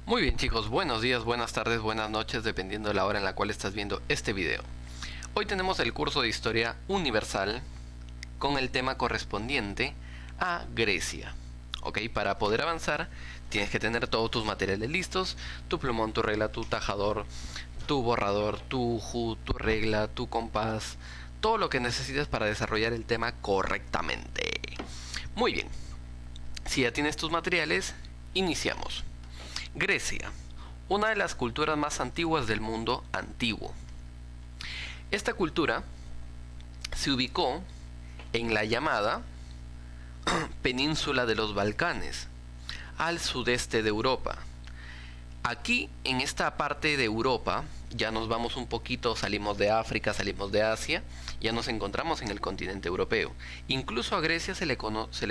Muy bien chicos, buenos días, buenas tardes, buenas noches, dependiendo de la hora en la cual estás viendo este video. Hoy tenemos el curso de Historia Universal con el tema correspondiente a Grecia. Ok, para poder avanzar tienes que tener todos tus materiales listos, tu plumón, tu regla, tu tajador, tu borrador, tu hoja, tu regla, tu compás, todo lo que necesites para desarrollar el tema correctamente. Muy bien, si ya tienes tus materiales, iniciamos. Grecia, una de las culturas más antiguas del mundo antiguo. Esta cultura se ubicó en la llamada península de los Balcanes, al sudeste de Europa. Aquí, en esta parte de Europa, ya nos vamos un poquito, salimos de África, salimos de Asia, ya nos encontramos en el continente europeo. Incluso a Grecia se le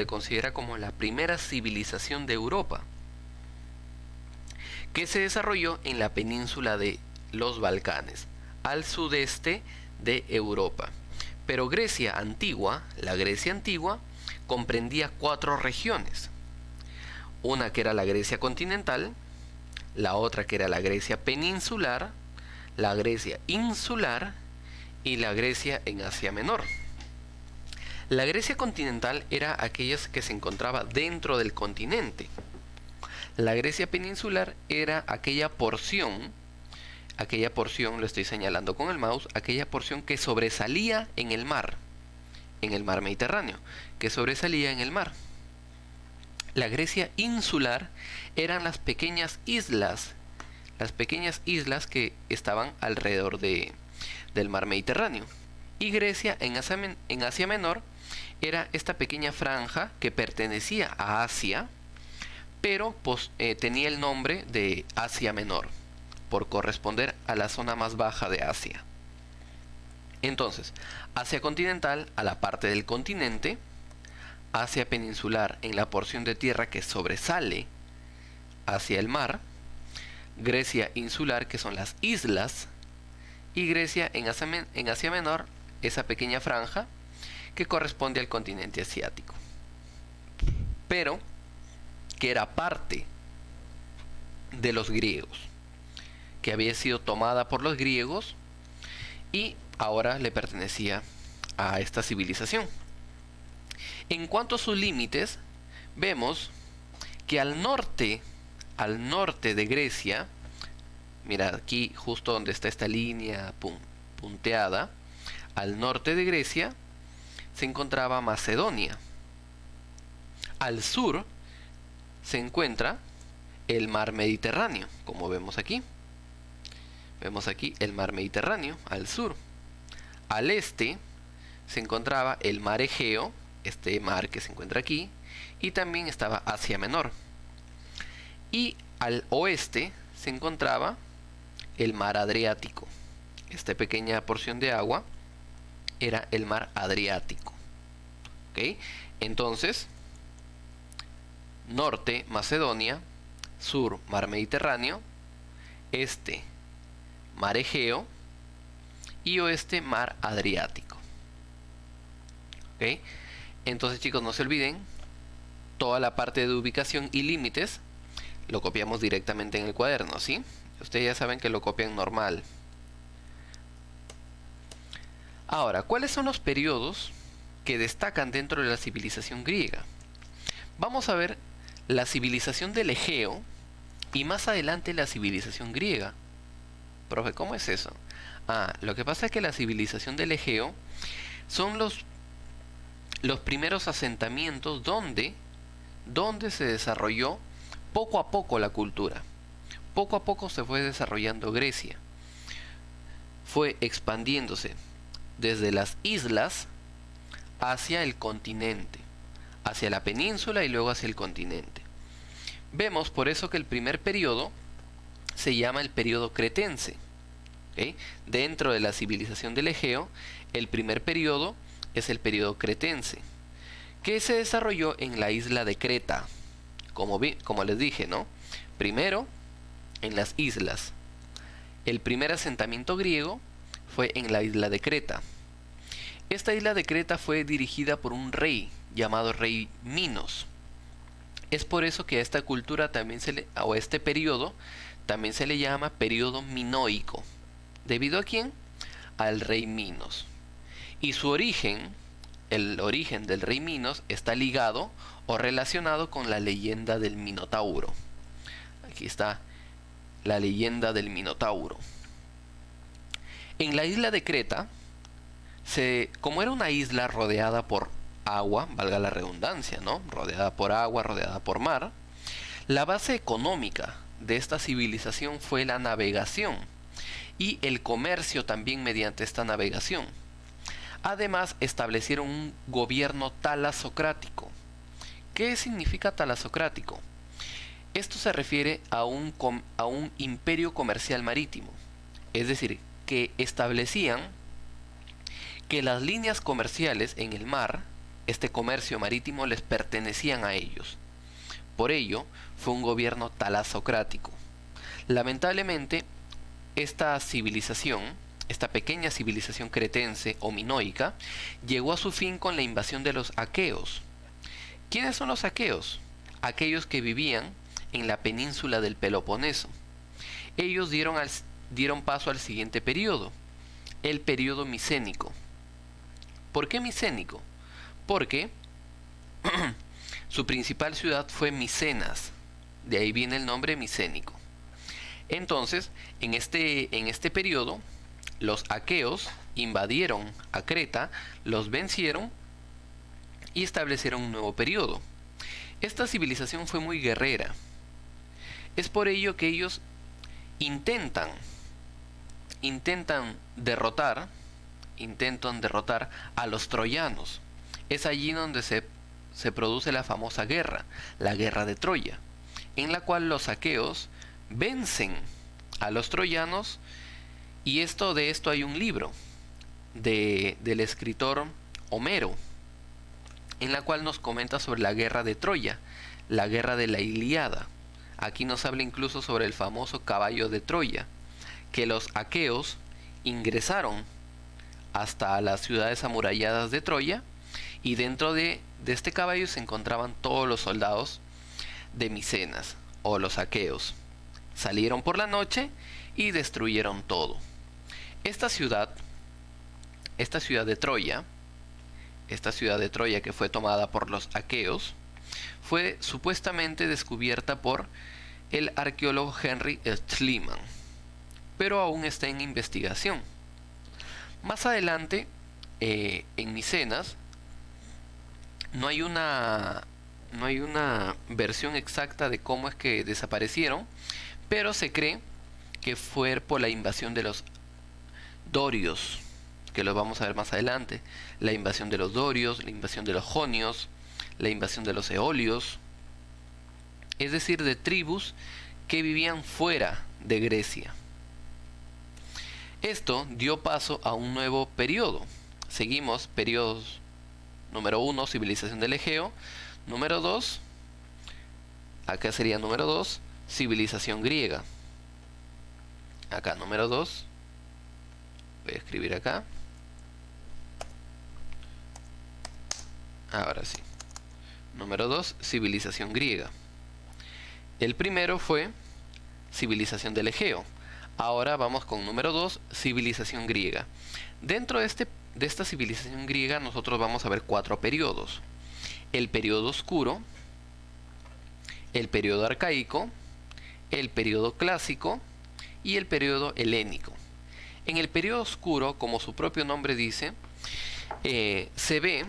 considera como la primera civilización de Europa, que se desarrolló en la península de los Balcanes, al sudeste de Europa. Pero Grecia antigua, la Grecia antigua, comprendía 4 regiones. Una que era la Grecia continental, la otra que era la Grecia peninsular, la Grecia insular y la Grecia en Asia Menor. La Grecia continental era aquella que se encontraba dentro del continente. La Grecia peninsular era aquella porción, lo estoy señalando con el mouse, aquella porción que sobresalía en el mar Mediterráneo, que sobresalía en el mar. La Grecia insular eran las pequeñas islas que estaban alrededor del mar Mediterráneo. Y Grecia en Asia Menor era esta pequeña franja que pertenecía a Asia, pero tenía el nombre de Asia Menor, por corresponder a la zona más baja de Asia. Entonces, Asia continental a la parte del continente, Asia peninsular en la porción de tierra que sobresale hacia el mar, Grecia insular, que son las islas, y Grecia en Asia Menor, esa pequeña franja que corresponde al continente asiático, pero que era parte de los griegos, que había sido tomada por los griegos y ahora le pertenecía a esta civilización. En cuanto a sus límites, vemos que al norte de Grecia, mira aquí justo donde está esta línea punteada, al norte de Grecia se encontraba Macedonia. Al sur se encuentra el mar Mediterráneo, como vemos aquí. Vemos aquí el mar Mediterráneo al sur. Al este se encontraba el mar Egeo, este mar que se encuentra aquí, y también estaba Asia Menor. Y al oeste se encontraba el mar Adriático. Esta pequeña porción de agua era el mar Adriático. ¿Ok? Entonces, norte Macedonia, sur mar Mediterráneo, este mar Egeo y oeste mar Adriático. ¿Ok? Entonces chicos, no se olviden, toda la parte de ubicación y límites lo copiamos directamente en el cuaderno, ¿sí? Ustedes ya saben que lo copian normal. Ahora, ¿cuáles son los periodos que destacan dentro de la civilización griega? Vamos a ver la civilización del Egeo y más adelante la civilización griega. Profe, ¿cómo es eso? Lo que pasa es que la civilización del Egeo son los primeros asentamientos donde se desarrolló poco a poco la cultura. Poco a poco se fue desarrollando Grecia. Fue expandiéndose desde las islas hacia el continente, hacia la península y luego hacia el continente. Vemos por eso que el primer periodo se llama el periodo cretense. ¿Okay? Dentro de la civilización del Egeo, el primer periodo es el periodo cretense, que se desarrolló en la isla de Creta, como les dije, ¿no? Primero en las islas. El primer asentamiento griego fue en la isla de Creta. Esta isla de Creta fue dirigida por un rey llamado rey Minos. Es por eso que a esta cultura también o a este periodo también se le llama periodo minoico. ¿Debido a quién? Al rey Minos. Y su origen, el origen del rey Minos, está ligado o relacionado con la leyenda del Minotauro. Aquí está la leyenda del Minotauro. En la isla de Creta, como era una isla rodeada por agua, valga la redundancia, ¿no? Rodeada por agua, rodeada por mar, la base económica de esta civilización fue la navegación y el comercio también mediante esta navegación. Además, establecieron un gobierno talasocrático. ¿Qué significa talasocrático? Esto se refiere a un imperio comercial marítimo, es decir, que establecían que las líneas comerciales en el mar, este comercio marítimo, les pertenecían a ellos. Por ello, fue un gobierno talasocrático. Lamentablemente, esta civilización, esta pequeña civilización cretense o minoica, llegó a su fin con la invasión de los aqueos. ¿Quiénes son los aqueos? Aquellos que vivían en la península del Peloponeso. Ellos dieron paso al siguiente periodo, el periodo micénico. ¿Por qué micénico? Porque su principal ciudad fue Micenas, de ahí viene el nombre micénico. Entonces, en este periodo, los aqueos invadieron a Creta, los vencieron y establecieron un nuevo periodo. Esta civilización fue muy guerrera. Es por ello que ellos intentan derrotar a los troyanos. Es allí donde se produce la famosa guerra, la guerra de Troya, en la cual los aqueos vencen a los troyanos, y de esto hay un libro del escritor Homero, en la cual nos comenta sobre la guerra de Troya, la guerra de la Ilíada. Aquí nos habla incluso sobre el famoso caballo de Troya, que los aqueos ingresaron hasta las ciudades amuralladas de Troya, y dentro de este caballo se encontraban todos los soldados de Micenas o los aqueos. Salieron por la noche y destruyeron todo. Esta ciudad de Troya, que fue tomada por los aqueos, fue supuestamente descubierta por el arqueólogo Henry Schliemann, pero aún está en investigación. Más adelante, en Micenas, no hay una versión exacta de cómo es que desaparecieron, pero se cree que fue por la invasión de los dorios, que lo vamos a ver más adelante. La invasión de los dorios, la invasión de los jonios, la invasión de los eolios, es decir, de tribus que vivían fuera de Grecia. Esto dio paso a un nuevo periodo. Seguimos periodos. Número 1, civilización del Egeo. Número 2, acá sería número 2, civilización griega. Acá número 2, voy a escribir acá. Ahora sí. Número 2, civilización griega. El primero fue civilización del Egeo. Ahora vamos con número 2, civilización griega. Dentro de esta civilización griega nosotros vamos a ver 4 periodos. El periodo oscuro, el periodo arcaico, el periodo clásico y el periodo helénico. En el periodo oscuro, como su propio nombre dice, se ve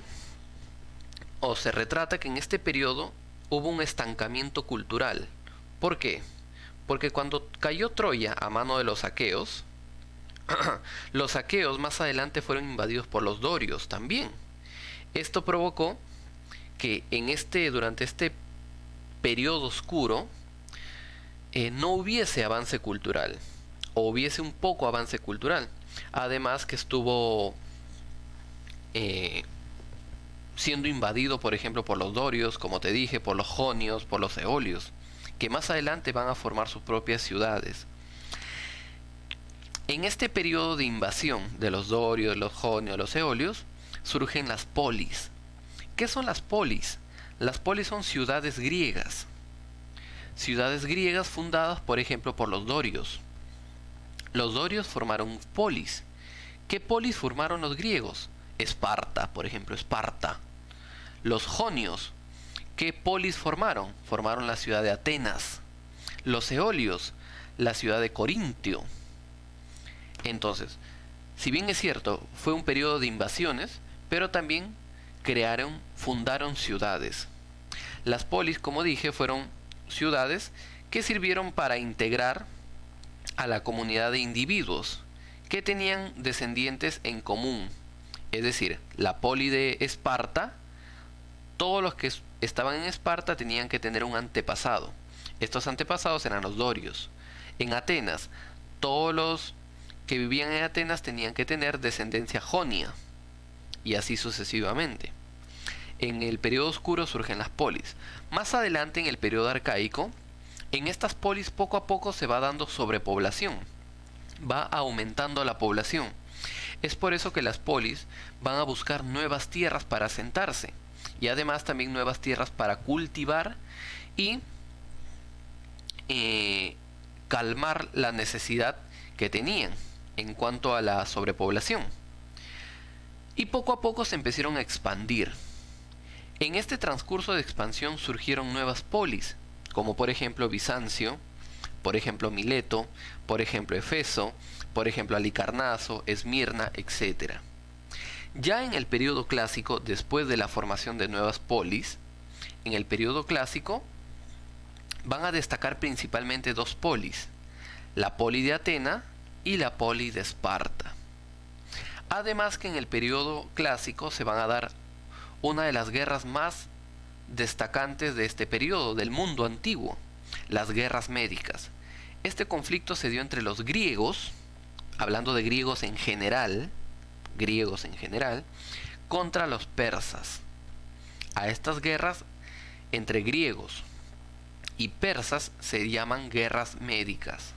o se retrata que en este periodo hubo un estancamiento cultural. ¿Por qué? Porque cuando cayó Troya a mano de los aqueos, los aqueos más adelante fueron invadidos por los dorios también. Esto provocó que durante este periodo oscuro no hubiese avance cultural, o hubiese un poco avance cultural. Además que estuvo siendo invadido, por ejemplo, por los dorios, como te dije, por los jonios, por los eolios, que más adelante van a formar sus propias ciudades. En este periodo de invasión de los dorios, los jonios, los eolios, surgen las polis. ¿Qué son las polis? Las polis son ciudades griegas. Ciudades griegas fundadas, por ejemplo, por los dorios. Los dorios formaron polis. ¿Qué polis formaron los griegos? Esparta, por ejemplo, Esparta. Los jonios, ¿qué polis formaron? Formaron la ciudad de Atenas. Los eolios, la ciudad de Corintio. Entonces, si bien es cierto, fue un periodo de invasiones, pero también fundaron ciudades. Las polis, como dije, fueron ciudades que sirvieron para integrar a la comunidad de individuos que tenían descendientes en común. Es decir, la poli de Esparta, todos los que estaban en Esparta tenían que tener un antepasado. Estos antepasados eran los dorios. En Atenas, todos los que vivían en Atenas tenían que tener descendencia jonia, y así sucesivamente. En el periodo oscuro surgen las polis. Más adelante, en el periodo arcaico, en estas polis poco a poco se va dando sobrepoblación, va aumentando la población. Es por eso que las polis van a buscar nuevas tierras para asentarse, y además también nuevas tierras para cultivar y calmar la necesidad que tenían en cuanto a la sobrepoblación. Y poco a poco se empezaron a expandir. En este transcurso de expansión surgieron nuevas polis, como por ejemplo Bizancio, por ejemplo Mileto, por ejemplo Efeso, por ejemplo Halicarnaso, Esmirna, etc. Ya en el periodo clásico, después de la formación de nuevas polis, en el periodo clásico van a destacar principalmente dos polis, la poli de Atena y la poli de Esparta. Además que en el periodo clásico se van a dar una de las guerras más destacantes de este periodo del mundo antiguo, las guerras médicas. Este conflicto se dio entre los griegos, hablando de griegos en general, contra los persas. A estas guerras entre griegos y persas se llaman guerras médicas.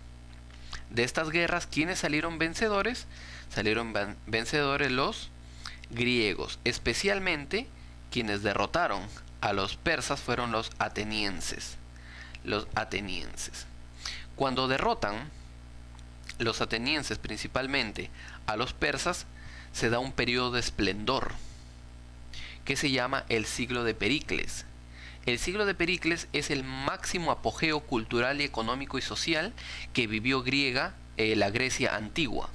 De estas guerras, ¿quiénes salieron vencedores? Salieron vencedores los griegos, especialmente quienes derrotaron a los persas fueron los atenienses. Cuando derrotan los atenienses principalmente a los persas, se da un periodo de esplendor que se llama el siglo de Pericles. El siglo de Pericles es el máximo apogeo cultural y económico y social que vivió la Grecia antigua.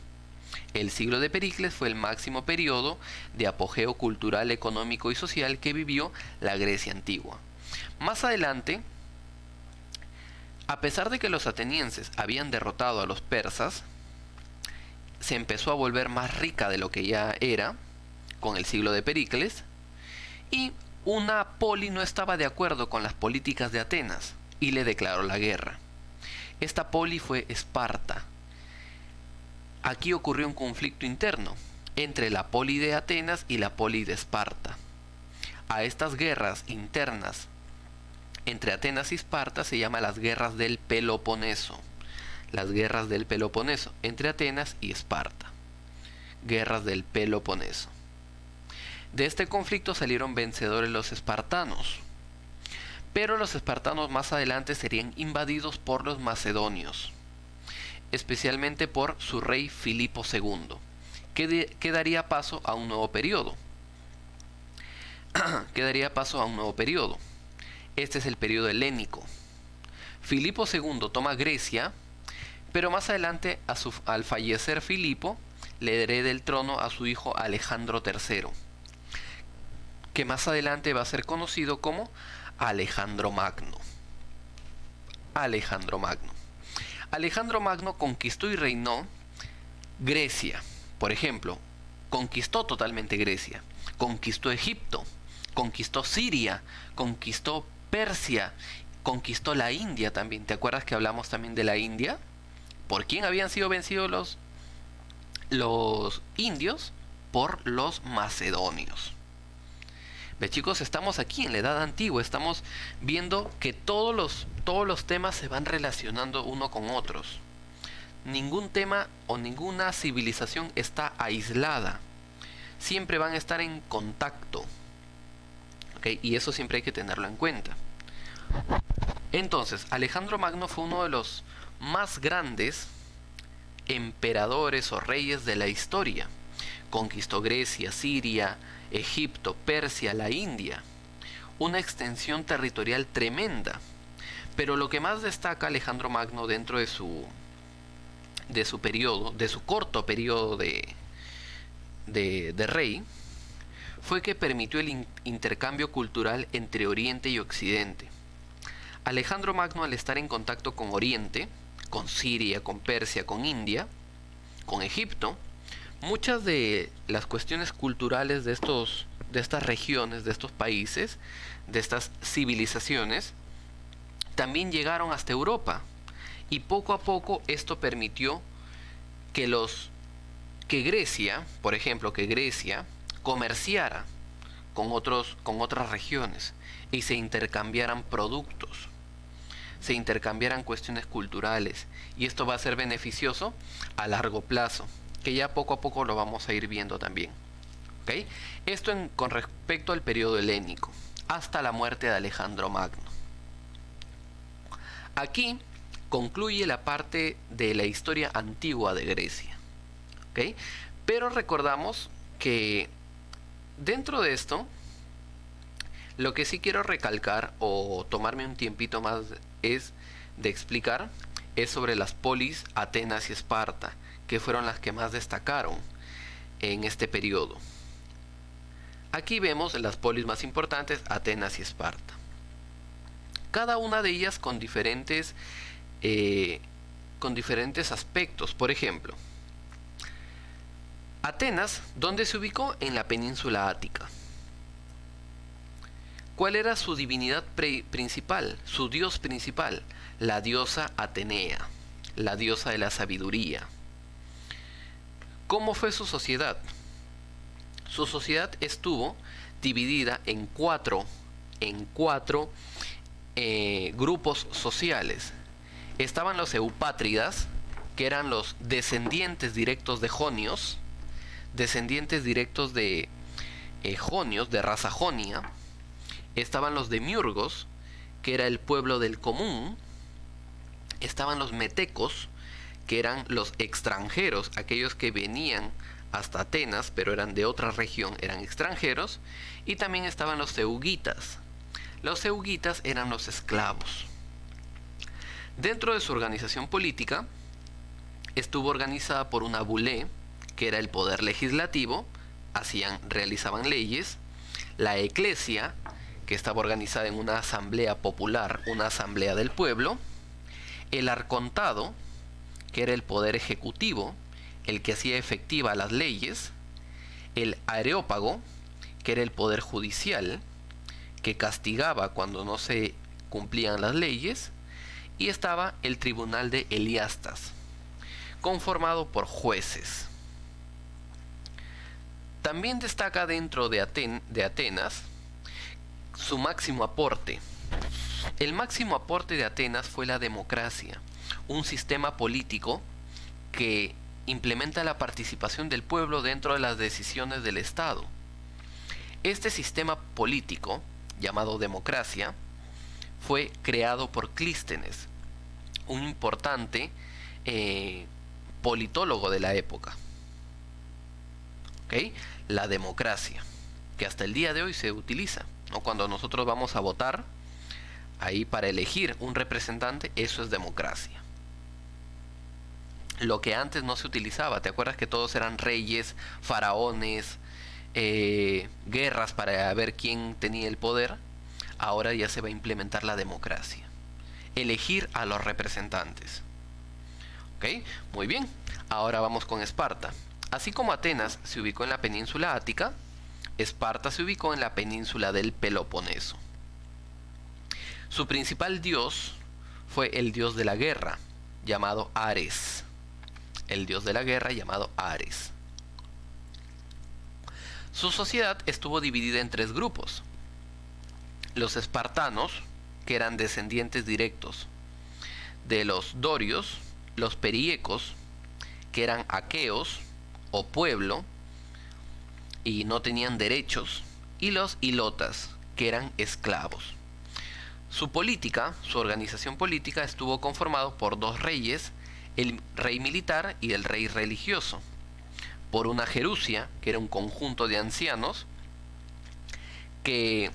El siglo de Pericles fue el máximo periodo de apogeo cultural, económico y social que vivió la Grecia antigua. Más adelante, a pesar de que los atenienses habían derrotado a los persas, se empezó a volver más rica de lo que ya era con el siglo de Pericles, y una poli no estaba de acuerdo con las políticas de Atenas y le declaró la guerra. Esta poli fue Esparta. Aquí ocurrió un conflicto interno entre la poli de Atenas y la poli de Esparta. A estas guerras internas entre Atenas y Esparta se llaman las guerras del Peloponeso. Las guerras del Peloponeso entre Atenas y Esparta. Guerras del Peloponeso. De este conflicto salieron vencedores los espartanos. Pero los espartanos más adelante serían invadidos por los macedonios, especialmente por su rey Filipo II, que daría paso a un nuevo periodo. Este es el periodo helénico. Filipo II toma Grecia, pero más adelante, al fallecer Filipo, le hereda el trono a su hijo Alejandro III, que más adelante va a ser conocido como Alejandro Magno. Alejandro Magno conquistó y reinó Grecia. Por ejemplo, conquistó totalmente Grecia, conquistó Egipto, conquistó Siria, conquistó Persia, conquistó la India también. ¿Te acuerdas que hablamos también de la India? ¿Por quién habían sido vencidos los indios? Por los macedonios. ¿Ve, chicos? Estamos aquí en la Edad Antigua, estamos viendo que todos los temas se van relacionando uno con otros. Ningún tema o ninguna civilización está aislada. Siempre van a estar en contacto. ¿ok? Y eso siempre hay que tenerlo en cuenta. Entonces, Alejandro Magno fue uno de los más grandes emperadores o reyes de la historia. Conquistó Grecia, Siria, Egipto, Persia, la India. Una extensión territorial tremenda. Pero lo que más destaca Alejandro Magno dentro de su periodo, de su corto periodo de rey, fue que permitió el intercambio cultural entre Oriente y Occidente. Alejandro Magno, al estar en contacto con Oriente, con Siria, con Persia, con India, con Egipto, muchas de las cuestiones culturales de estas regiones, de estos países, de estas civilizaciones, también llegaron hasta Europa. Y poco a poco esto permitió que Grecia, por ejemplo, que Grecia comerciara con otras regiones y se intercambiaran productos, se intercambiaran cuestiones culturales, y esto va a ser beneficioso a largo plazo, que ya poco a poco lo vamos a ir viendo también. ¿Okay? Esto con respecto al periodo helénico, hasta la muerte de Alejandro Magno. Aquí concluye la parte de la historia antigua de Grecia. ¿Okay? Pero recordamos que dentro de esto, lo que sí quiero recalcar o tomarme un tiempito más de explicar es sobre las polis Atenas y Esparta, que fueron las que más destacaron en este periodo. Aquí vemos las polis más importantes, Atenas y Esparta. Cada una de ellas con diferentes aspectos. Por ejemplo, Atenas, ¿dónde se ubicó? En la península Ática. ¿Cuál era su divinidad principal, su dios principal? La diosa Atenea, la diosa de la sabiduría. ¿Cómo fue su sociedad? Su sociedad estuvo dividida en cuatro grupos sociales. Estaban los eupátridas, que eran los descendientes directos de jonios, descendientes directos de jonios, de raza jonia. Estaban los demiurgos, que era el pueblo del común. Estaban los metecos, que eran los extranjeros, aquellos que venían hasta Atenas, pero eran de otra región, eran extranjeros. Y también estaban los eugitas. Los eugitas eran los esclavos. Dentro de su organización política, estuvo organizada por una bulé, que era el poder legislativo, realizaban leyes, la eclesia, que estaba organizada en una asamblea popular, una asamblea del pueblo, el arcontado, que era el poder ejecutivo, el que hacía efectiva las leyes, el areópago, que era el poder judicial, que castigaba cuando no se cumplían las leyes, y estaba el tribunal de Eliastas, conformado por jueces. También destaca dentro de Atenas su máximo aporte. El máximo aporte de Atenas fue la democracia, un sistema político que implementa la participación del pueblo dentro de las decisiones del Estado. Este sistema político, llamado democracia, fue creado por Clístenes, un importante politólogo de la época. ¿Okay? La democracia, que hasta el día de hoy se utiliza, ¿no? Cuando nosotros vamos a votar, ahí para elegir un representante, eso es democracia. Lo que antes no se utilizaba, ¿te acuerdas que todos eran reyes, faraones, guerras para ver quién tenía el poder? Ahora ya se va a implementar la democracia. Elegir a los representantes. ¿Ok? Muy bien. Ahora vamos con Esparta. Así como Atenas se ubicó en la península Ática, Esparta se ubicó en la península del Peloponeso. Su principal dios fue el dios de la guerra, llamado Ares. El dios de la guerra llamado Ares. Su sociedad estuvo dividida en tres grupos. Los espartanos, que eran descendientes directos de los dorios, los periecos, que eran aqueos o pueblo y no tenían derechos, y los hilotas, que eran esclavos. Su política, su organización política estuvo conformado por dos reyes, el rey militar y el rey religioso, por una gerucia, que era un conjunto de ancianos que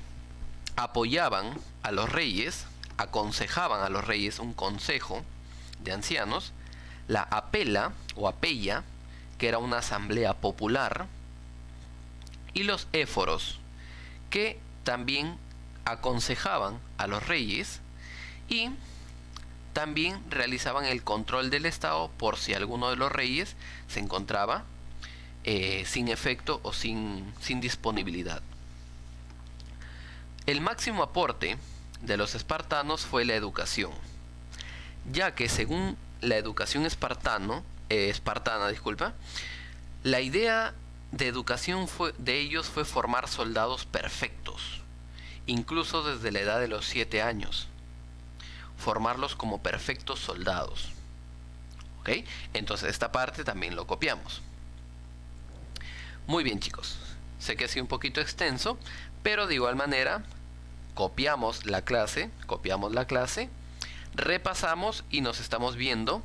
apoyaban a los reyes, aconsejaban a los reyes, un consejo de ancianos, la apela o apella, que era una asamblea popular, y los éforos, que también aconsejaban a los reyes y también realizaban el control del Estado por si alguno de los reyes se encontraba sin efecto o sin disponibilidad. El máximo aporte de los espartanos fue la educación, ya que según la educación espartana, la idea de educación de ellos fue formar soldados perfectos, incluso desde la edad de los 7 años, formarlos como perfectos soldados. ¿Ok? Entonces esta parte también lo copiamos. Muy bien, chicos, sé que ha sido un poquito extenso, pero de igual manera copiamos la clase, repasamos y nos estamos viendo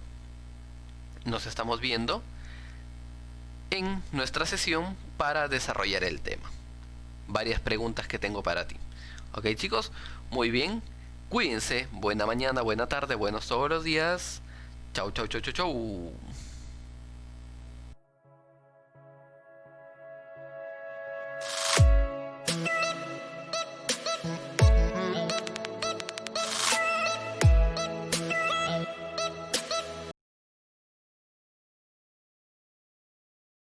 en nuestra sesión para desarrollar el tema. Varias preguntas que tengo para ti. Ok, chicos, muy bien, cuídense, buena mañana, buena tarde, buenos todos los días. Chau, chau, chau, chau, chau.